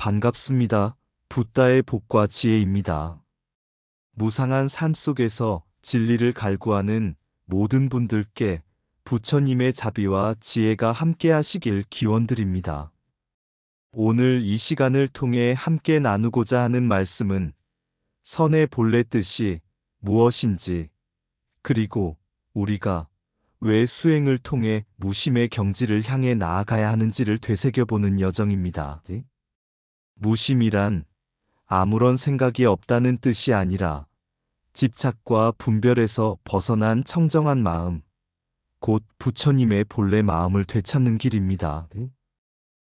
반갑습니다. 붓다의 복과 지혜입니다. 무상한 삶 속에서 진리를 갈구하는 모든 분들께 부처님의 자비와 지혜가 함께 하시길 기원드립니다. 오늘 이 시간을 통해 함께 나누고자 하는 말씀은 선의 본래 뜻이 무엇인지, 그리고 우리가 왜 수행을 통해 무심의 경지를 향해 나아가야 하는지를 되새겨보는 여정입니다. 무심이란 아무런 생각이 없다는 뜻이 아니라 집착과 분별에서 벗어난 청정한 마음, 곧 부처님의 본래 마음을 되찾는 길입니다.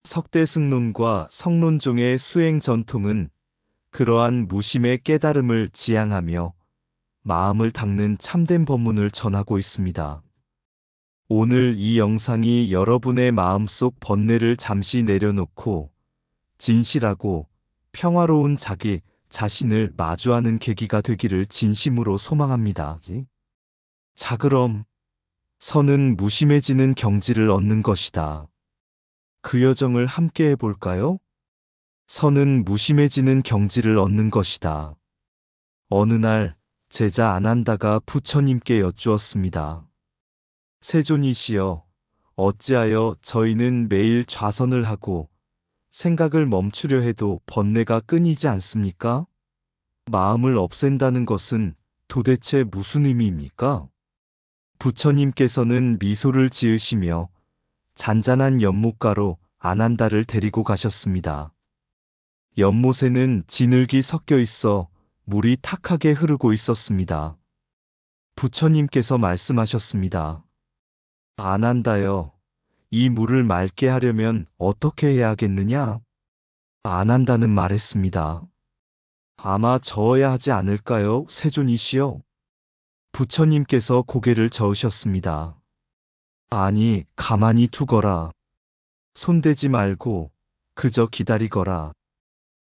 석대승론과 성론종의 수행 전통은 그러한 무심의 깨달음을 지향하며 마음을 닦는 참된 법문을 전하고 있습니다. 오늘 이 영상이 여러분의 마음속 번뇌를 잠시 내려놓고 진실하고 평화로운 자기 자신을 마주하는 계기가 되기를 진심으로 소망합니다. 자, 그럼 선은 무심해지는 경지를 얻는 것이다. 그 여정을 함께 해볼까요? 선은 무심해지는 경지를 얻는 것이다. 어느 날 제자 아난다가 부처님께 여쭈었습니다. 세존이시여, 어찌하여 저희는 매일 좌선을 하고 생각을 멈추려 해도 번뇌가 끊이지 않습니까? 마음을 없앤다는 것은 도대체 무슨 의미입니까? 부처님께서는 미소를 지으시며 잔잔한 연못가로 아난다를 데리고 가셨습니다. 연못에는 진흙이 섞여 있어 물이 탁하게 흐르고 있었습니다. 부처님께서 말씀하셨습니다. 아난다여, 이 물을 맑게 하려면 어떻게 해야 하겠느냐? 아난다는 말했습니다. 아마 저어야 하지 않을까요, 세존이시여? 부처님께서 고개를 저으셨습니다. 아니, 가만히 두거라. 손대지 말고 그저 기다리거라.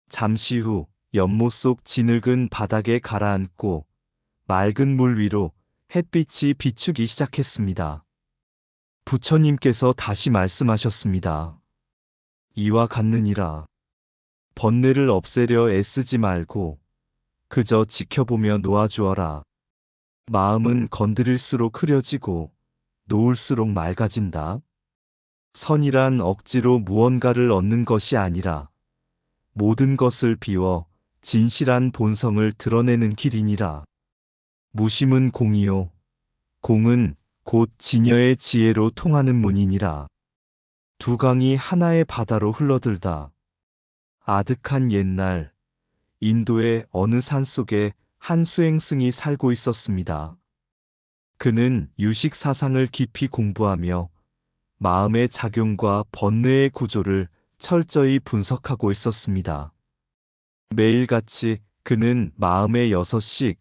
잠시 후 연못 속 진흙은 바닥에 가라앉고 맑은 물 위로 햇빛이 비추기 시작했습니다. 부처님께서 다시 말씀하셨습니다. 이와 같느니라. 번뇌를 없애려 애쓰지 말고 그저 지켜보며 놓아주어라. 마음은 건드릴수록 흐려지고 놓을수록 맑아진다. 선이란 억지로 무언가를 얻는 것이 아니라 모든 것을 비워 진실한 본성을 드러내는 길이니라. 무심은 공이요, 공은 곧 진여의 지혜로 통하는 문이니라. 두 강이 하나의 바다로 흘러들다. 아득한 옛날, 인도의 어느 산속에 한 수행승이 살고 있었습니다. 그는 유식 사상을 깊이 공부하며 마음의 작용과 번뇌의 구조를 철저히 분석하고 있었습니다. 매일같이 그는 마음의 6식,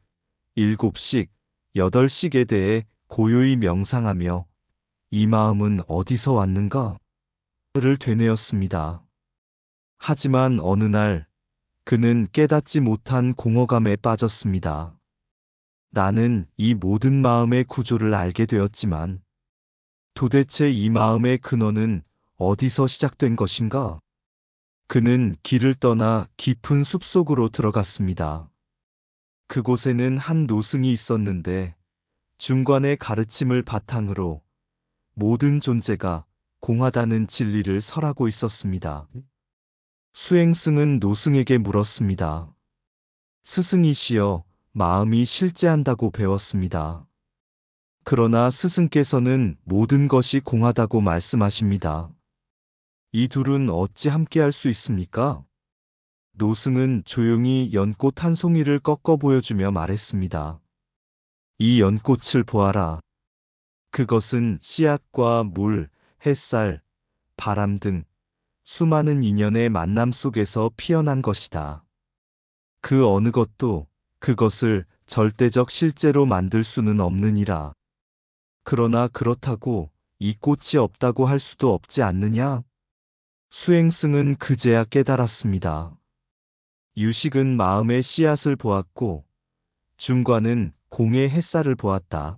7식, 8식에 대해 고요히 명상하며 이 마음은 어디서 왔는가? 를 되뇌었습니다. 하지만 어느 날 그는 깨닫지 못한 공허감에 빠졌습니다. 나는 이 모든 마음의 구조를 알게 되었지만 도대체 이 마음의 근원은 어디서 시작된 것인가? 그는 길을 떠나 깊은 숲속으로 들어갔습니다. 그곳에는 한 노승이 있었는데 중관의 가르침을 바탕으로 모든 존재가 공하다는 진리를 설하고 있었습니다. 수행승은 노승에게 물었습니다. 스승이시여, 마음이 실제한다고 배웠습니다. 그러나 스승께서는 모든 것이 공하다고 말씀하십니다. 이 둘은 어찌 함께할 수 있습니까? 노승은 조용히 연꽃 한 송이를 꺾어 보여주며 말했습니다. 이 연꽃을 보아라. 그것은 씨앗과 물, 햇살, 바람 등 수많은 인연의 만남 속에서 피어난 것이다. 그 어느 것도 그것을 절대적 실제로 만들 수는 없느니라. 그러나 그렇다고 이 꽃이 없다고 할 수도 없지 않느냐? 수행승은 그제야 깨달았습니다. 유식은 마음의 씨앗을 보았고 중관은 공의 햇살을 보았다.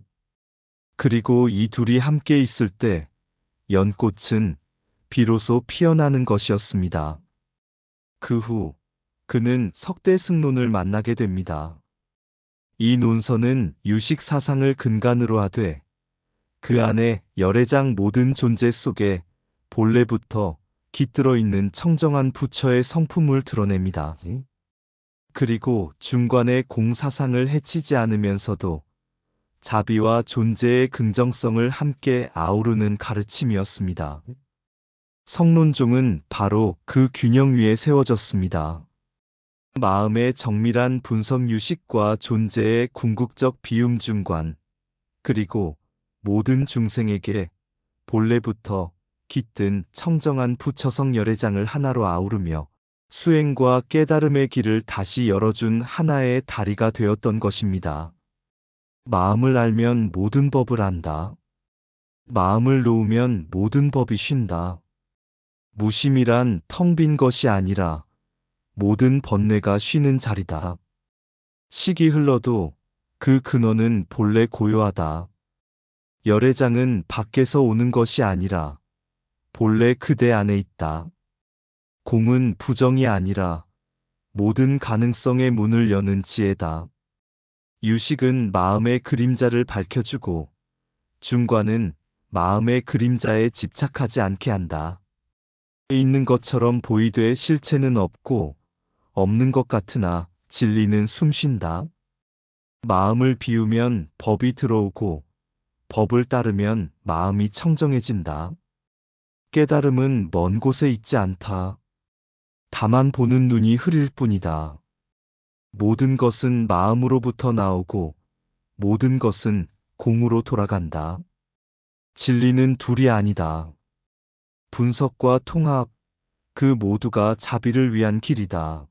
그리고 이 둘이 함께 있을 때 연꽃은 비로소 피어나는 것이었습니다. 그 후 그는 석대승론을 만나게 됩니다. 이 논서는 유식 사상을 근간으로 하되 그 안에 열애장 모든 존재 속에 본래부터 깃들어 있는 청정한 부처의 성품을 드러냅니다. 그리고 중관의 공사상을 해치지 않으면서도 자비와 존재의 긍정성을 함께 아우르는 가르침이었습니다. 성론종은 바로 그 균형 위에 세워졌습니다. 마음의 정밀한 분석 유식과 존재의 궁극적 비움 중관, 그리고 모든 중생에게 본래부터 깃든 청정한 부처성 열애장을 하나로 아우르며 수행과 깨달음의 길을 다시 열어준 하나의 다리가 되었던 것입니다. 마음을 알면 모든 법을 안다. 마음을 놓으면 모든 법이 쉰다. 무심이란 텅 빈 것이 아니라 모든 번뇌가 쉬는 자리다. 시기 흘러도 그 근원은 본래 고요하다. 열애장은 밖에서 오는 것이 아니라 본래 그대 안에 있다. 공은 부정이 아니라 모든 가능성의 문을 여는 지혜다. 유식은 마음의 그림자를 밝혀주고 중관은 마음의 그림자에 집착하지 않게 한다. 있는 것처럼 보이되 실체는 없고 없는 것 같으나 진리는 숨쉰다. 마음을 비우면 법이 들어오고 법을 따르면 마음이 청정해진다. 깨달음은 먼 곳에 있지 않다. 다만 보는 눈이 흐릴 뿐이다. 모든 것은 마음으로부터 나오고 모든 것은 공으로 돌아간다. 진리는 둘이 아니다. 분석과 통합, 그 모두가 자비를 위한 길이다.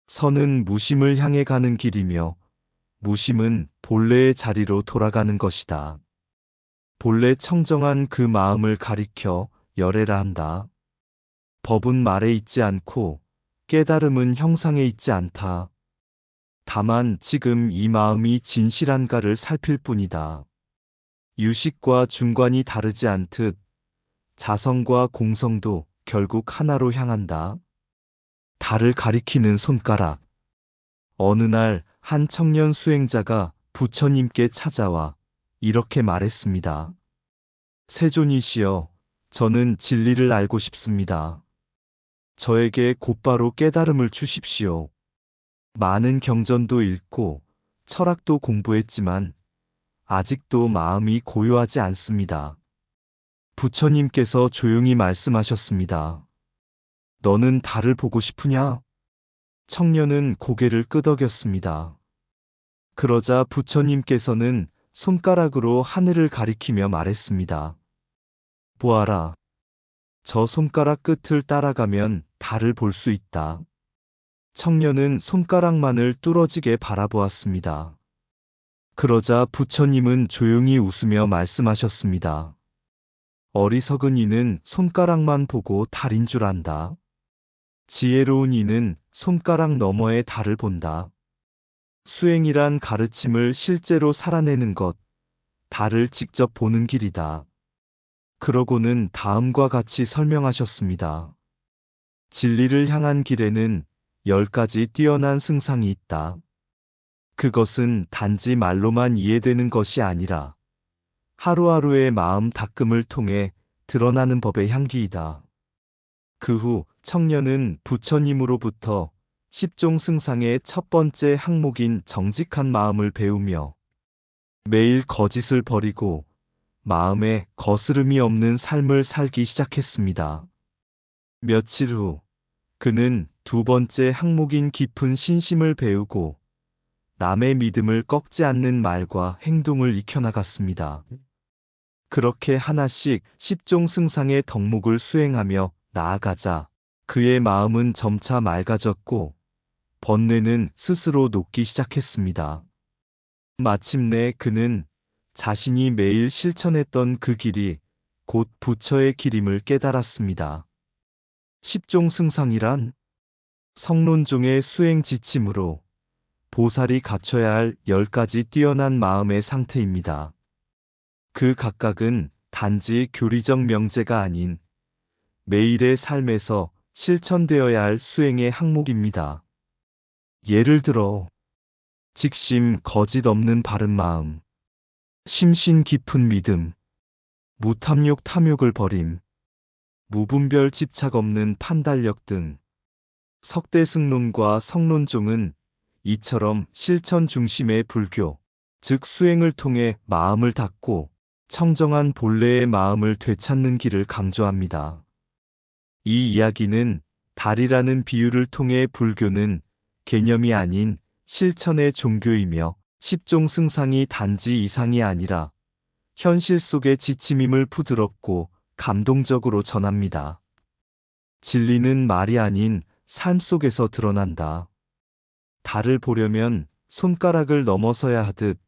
선은 무심을 향해 가는 길이며 무심은 본래의 자리로 돌아가는 것이다. 본래 청정한 그 마음을 가리켜 열애라 한다. 법은 말에 있지 않고 깨달음은 형상에 있지 않다. 다만 지금 이 마음이 진실한가를 살필 뿐이다. 유식과 중관이 다르지 않듯 자성과 공성도 결국 하나로 향한다. 달을 가리키는 손가락. 어느 날 한 청년 수행자가 부처님께 찾아와 이렇게 말했습니다. 세존이시여, 저는 진리를 알고 싶습니다. 저에게 곧바로 깨달음을 주십시오. 많은 경전도 읽고 철학도 공부했지만 아직도 마음이 고요하지 않습니다. 부처님께서 조용히 말씀하셨습니다. 너는 달을 보고 싶으냐? 청년은 고개를 끄덕였습니다. 그러자 부처님께서는 손가락으로 하늘을 가리키며 말했습니다. 보아라. 저 손가락 끝을 따라가면 달을 볼 수 있다. 청년은 손가락만을 뚫어지게 바라보았습니다. 그러자 부처님은 조용히 웃으며 말씀하셨습니다. 어리석은 이는 손가락만 보고 달인 줄 안다. 지혜로운 이는 손가락 너머의 달을 본다. 수행이란 가르침을 실제로 살아내는 것, 달을 직접 보는 길이다. 그러고는 다음과 같이 설명하셨습니다. 진리를 향한 길에는 10가지 뛰어난 승상이 있다. 그것은 단지 말로만 이해되는 것이 아니라 하루하루의 마음 닦음을 통해 드러나는 법의 향기이다. 그 후 청년은 부처님으로부터 10종 승상의 첫 번째 항목인 정직한 마음을 배우며 매일 거짓을 버리고 마음에 거스름이 없는 삶을 살기 시작했습니다. 며칠 후 그는 두 번째 항목인 깊은 신심을 배우고 남의 믿음을 꺾지 않는 말과 행동을 익혀나갔습니다. 그렇게 하나씩 10종 승상의 덕목을 수행하며 나아가자 그의 마음은 점차 맑아졌고 번뇌는 스스로 녹기 시작했습니다. 마침내 그는 자신이 매일 실천했던 그 길이 곧 부처의 길임을 깨달았습니다. 10종 승상이란 성론종의 수행 지침으로 보살이 갖춰야 할 10가지 뛰어난 마음의 상태입니다. 그 각각은 단지 교리적 명제가 아닌 매일의 삶에서 실천되어야 할 수행의 항목입니다. 예를 들어, 직심, 거짓 없는 바른 마음, 심신 깊은 믿음, 무탐욕 탐욕을 버림, 무분별 집착 없는 판단력 등 석대승론과 성론종은 이처럼 실천 중심의 불교, 즉 수행을 통해 마음을 닫고 청정한 본래의 마음을 되찾는 길을 강조합니다. 이 이야기는 달이라는 비유를 통해 불교는 개념이 아닌 실천의 종교이며 십종 승상이 단지 이상이 아니라 현실 속의 지침임을 부드럽고 감동적으로 전합니다. 진리는 말이 아닌 삶 속에서 드러난다. 달을 보려면 손가락을 넘어서야 하듯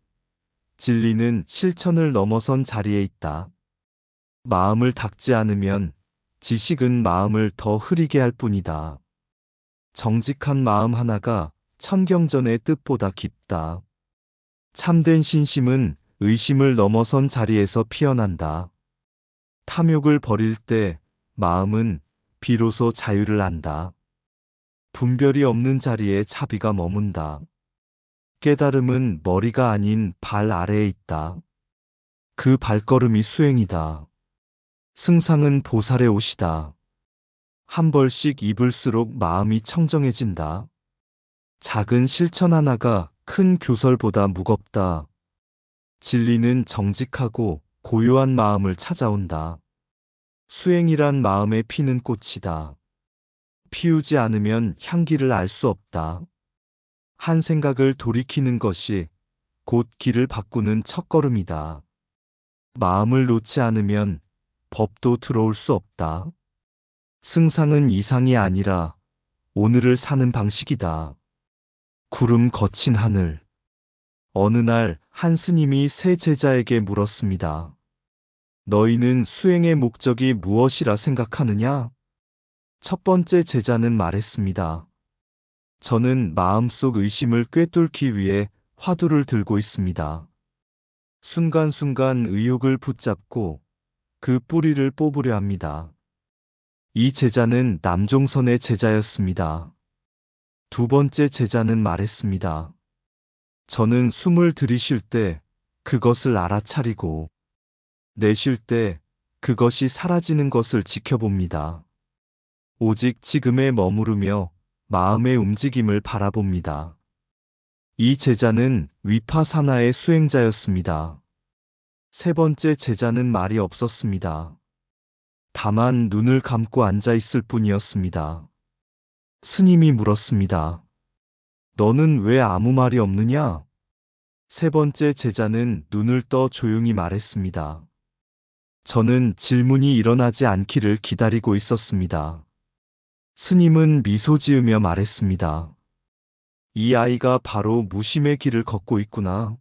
진리는 실천을 넘어선 자리에 있다. 마음을 닦지 않으면 지식은 마음을 더 흐리게 할 뿐이다. 정직한 마음 하나가 천경전의 뜻보다 깊다. 참된 신심은 의심을 넘어선 자리에서 피어난다. 탐욕을 버릴 때 마음은 비로소 자유를 안다. 분별이 없는 자리에 차비가 머문다. 깨달음은 머리가 아닌 발 아래에 있다. 그 발걸음이 수행이다. 승상은 보살의 옷이다. 한 벌씩 입을수록 마음이 청정해진다. 작은 실천 하나가 큰 교설보다 무겁다. 진리는 정직하고 고요한 마음을 찾아온다. 수행이란 마음에 피는 꽃이다. 피우지 않으면 향기를 알 수 없다. 한 생각을 돌이키는 것이 곧 길을 바꾸는 첫걸음이다. 마음을 놓지 않으면 법도 들어올 수 없다. 승상은 이상이 아니라 오늘을 사는 방식이다. 구름 거친 하늘. 어느 날 한 스님이 세 제자에게 물었습니다. 너희는 수행의 목적이 무엇이라 생각하느냐? 첫 번째 제자는 말했습니다. 저는 마음속 의심을 꿰뚫기 위해 화두를 들고 있습니다. 순간순간 의욕을 붙잡고 그 뿌리를 뽑으려 합니다. 이 제자는 남종선의 제자였습니다. 두 번째 제자는 말했습니다. 저는 숨을 들이쉴 때 그것을 알아차리고 내쉴 때 그것이 사라지는 것을 지켜봅니다. 오직 지금에 머무르며 마음의 움직임을 바라봅니다. 이 제자는 위파사나의 수행자였습니다. 세 번째 제자는 말이 없었습니다. 다만 눈을 감고 앉아 있을 뿐이었습니다. 스님이 물었습니다. 너는 왜 아무 말이 없느냐? 세 번째 제자는 눈을 떠 조용히 말했습니다. 저는 질문이 일어나지 않기를 기다리고 있었습니다. 스님은 미소 지으며 말했습니다. 이 아이가 바로 무심의 길을 걷고 있구나.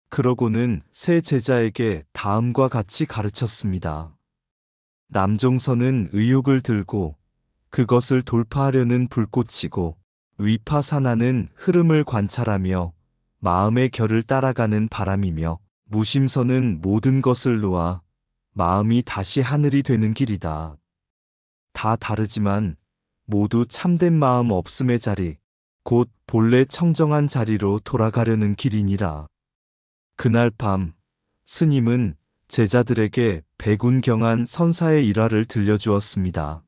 그러고는 세 제자에게 다음과 같이 가르쳤습니다. 남종선은 의욕을 들고 그것을 돌파하려는 불꽃이고 위파사나는 흐름을 관찰하며 마음의 결을 따라가는 바람이며 무심선은 모든 것을 놓아 마음이 다시 하늘이 되는 길이다. 다 다르지만 모두 참된 마음 없음의 자리, 곧 본래 청정한 자리로 돌아가려는 길이니라. 그날 밤 스님은 제자들에게 백운경한 선사의 일화를 들려주었습니다.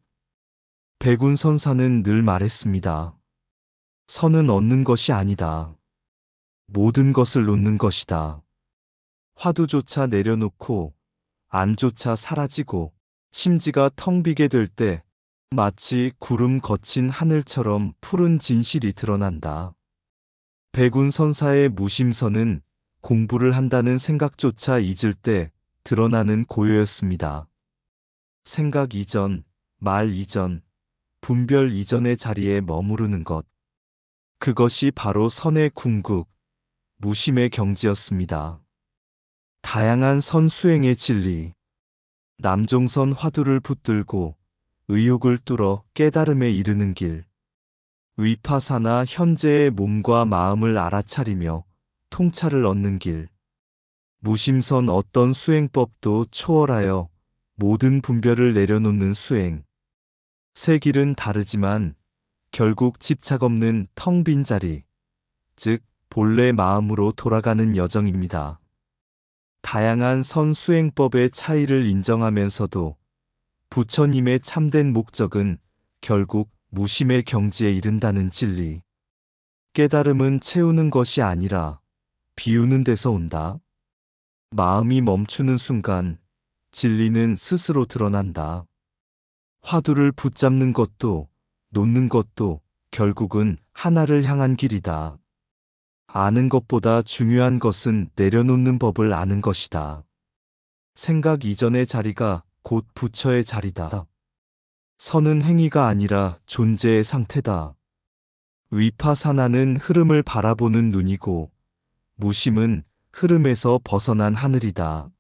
백운 선사는 늘 말했습니다. 선은 얻는 것이 아니다. 모든 것을 놓는 것이다. 화두조차 내려놓고 안조차 사라지고 심지가 텅 비게 될 때 마치 구름 거친 하늘처럼 푸른 진실이 드러난다. 백운 선사의 무심선은 공부를 한다는 생각조차 잊을 때 드러나는 고요였습니다. 생각 이전, 말 이전, 분별 이전의 자리에 머무르는 것. 그것이 바로 선의 궁극, 무심의 경지였습니다. 다양한 선수행의 진리. 남종선 화두를 붙들고 의욕을 뚫어 깨달음에 이르는 길. 위파사나 현재의 몸과 마음을 알아차리며 통찰을 얻는 길. 무심선 어떤 수행법도 초월하여 모든 분별을 내려놓는 수행. 새 길은 다르지만 결국 집착 없는 텅 빈 자리, 즉 본래 마음으로 돌아가는 여정입니다. 다양한 선수행법의 차이를 인정하면서도 부처님의 참된 목적은 결국 무심의 경지에 이른다는 진리. 깨달음은 채우는 것이 아니라 비우는 데서 온다. 마음이 멈추는 순간 진리는 스스로 드러난다. 화두를 붙잡는 것도 놓는 것도 결국은 하나를 향한 길이다. 아는 것보다 중요한 것은 내려놓는 법을 아는 것이다. 생각 이전의 자리가 곧 부처의 자리다. 선은 행위가 아니라 존재의 상태다. 위파사나는 흐름을 바라보는 눈이고 무심은 흐름에서 벗어난 하늘이다.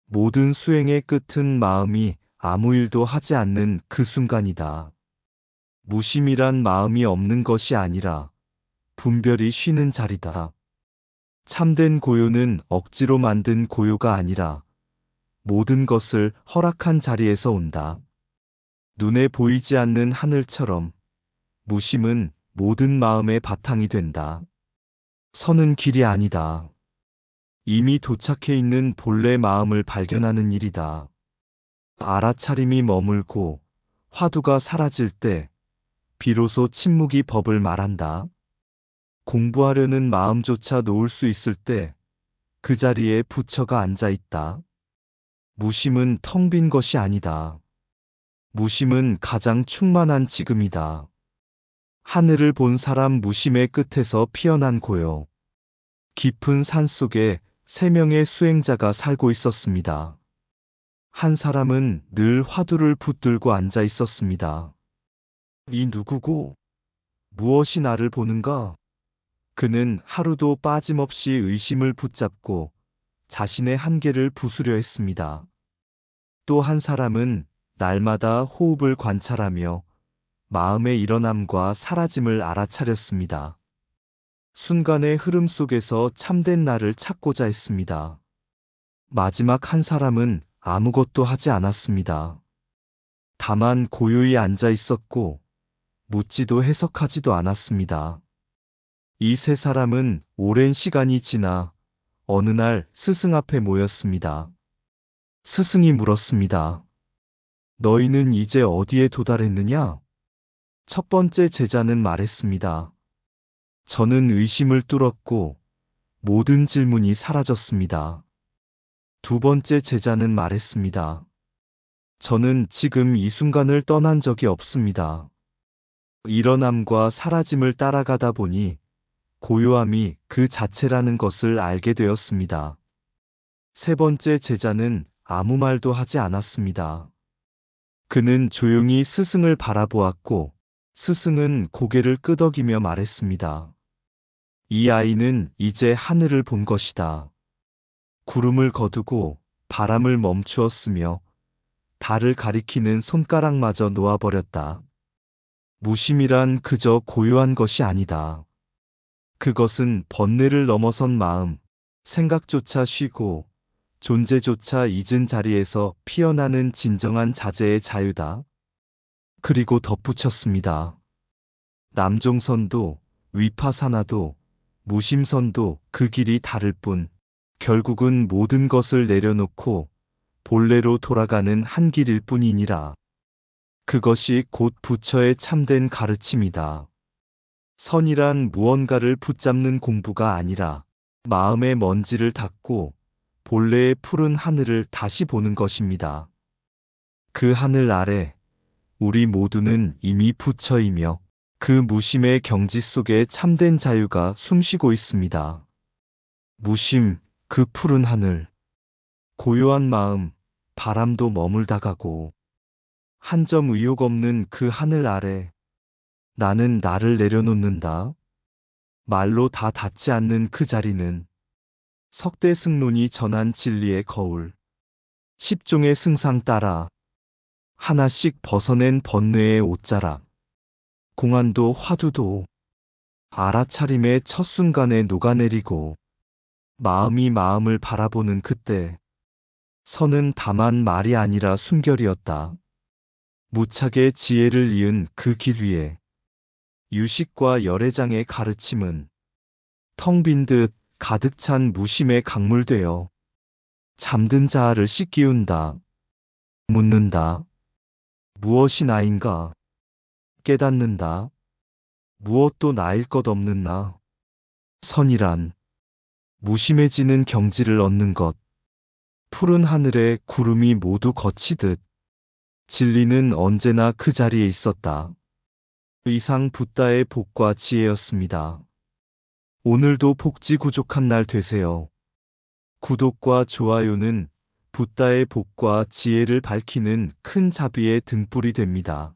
모든 수행의 끝은 마음이 아무 일도 하지 않는 그 순간이다. 무심이란 마음이 없는 것이 아니라 분별이 쉬는 자리다. 참된 고요는 억지로 만든 고요가 아니라 모든 것을 허락한 자리에서 온다. 눈에 보이지 않는 하늘처럼 무심은 모든 마음의 바탕이 된다. 선은 길이 아니다. 이미 도착해 있는 본래 마음을 발견하는 일이다. 알아차림이 머물고 화두가 사라질 때 비로소 침묵이 법을 말한다. 공부하려는 마음조차 놓을 수 있을 때 그 자리에 부처가 앉아 있다. 무심은 텅 빈 것이 아니다. 무심은 가장 충만한 지금이다. 하늘을 본 사람 무심의 끝에서 피어난 고요. 깊은 산 속에 3명의 수행자가 살고 있었습니다. 한 사람은 늘 화두를 붙들고 앉아 있었습니다. 이 누구고? 무엇이 나를 보는가? 그는 하루도 빠짐없이 의심을 붙잡고 자신의 한계를 부수려 했습니다. 또 한 사람은 날마다 호흡을 관찰하며 마음의 일어남과 사라짐을 알아차렸습니다. 순간의 흐름 속에서 참된 나를 찾고자 했습니다. 마지막 한 사람은 아무것도 하지 않았습니다. 다만 고요히 앉아 있었고 묻지도 해석하지도 않았습니다. 이 3사람은 오랜 시간이 지나 어느 날 스승 앞에 모였습니다. 스승이 물었습니다. 너희는 이제 어디에 도달했느냐? 첫 번째 제자는 말했습니다. 저는 의심을 뚫었고 모든 질문이 사라졌습니다. 두 번째 제자는 말했습니다. 저는 지금 이 순간을 떠난 적이 없습니다. 일어남과 사라짐을 따라가다 보니 고요함이 그 자체라는 것을 알게 되었습니다. 세 번째 제자는 아무 말도 하지 않았습니다. 그는 조용히 스승을 바라보았고 스승은 고개를 끄덕이며 말했습니다. 이 아이는 이제 하늘을 본 것이다. 구름을 거두고 바람을 멈추었으며 달을 가리키는 손가락마저 놓아버렸다. 무심이란 그저 고요한 것이 아니다. 그것은 번뇌를 넘어선 마음, 생각조차 쉬고 존재조차 잊은 자리에서 피어나는 진정한 자재의 자유다. 그리고 덧붙였습니다. 남종선도 위파사나도 무심선도 그 길이 다를 뿐 결국은 모든 것을 내려놓고 본래로 돌아가는 한 길일 뿐이니라. 그것이 곧 부처의 참된 가르침이다. 선이란 무언가를 붙잡는 공부가 아니라 마음의 먼지를 닦고 본래의 푸른 하늘을 다시 보는 것입니다. 그 하늘 아래 우리 모두는 이미 부처이며 그 무심의 경지 속에 참된 자유가 숨쉬고 있습니다. 무심, 그 푸른 하늘, 고요한 마음, 바람도 머물다 가고 한 점 의욕 없는 그 하늘 아래 나는 나를 내려놓는다. 말로 다 닿지 않는 그 자리는 석대승론이 전한 진리의 거울, 10종의 승상 따라 하나씩 벗어낸 번뇌의 옷자락, 공안도 화두도 알아차림의 첫 순간에 녹아내리고 마음이 마음을 바라보는 그때 선은 다만 말이 아니라 숨결이었다. 무착의 지혜를 이은 그 길 위에 유식과 열애장의 가르침은 텅 빈 듯 가득 찬 무심의 강물되어 잠든 자아를 씻기운다. 묻는다. 무엇이 나인가? 깨닫는다. 무엇도 나일 것 없는 나. 선이란 무심해지는 경지를 얻는 것. 푸른 하늘에 구름이 모두 거치듯 진리는 언제나 그 자리에 있었다. 이상 붓다의 복과 지혜였습니다. 오늘도 복지 구족한 날 되세요. 구독과 좋아요는 붓다의 복과 지혜를 밝히는 큰 자비의 등불이 됩니다.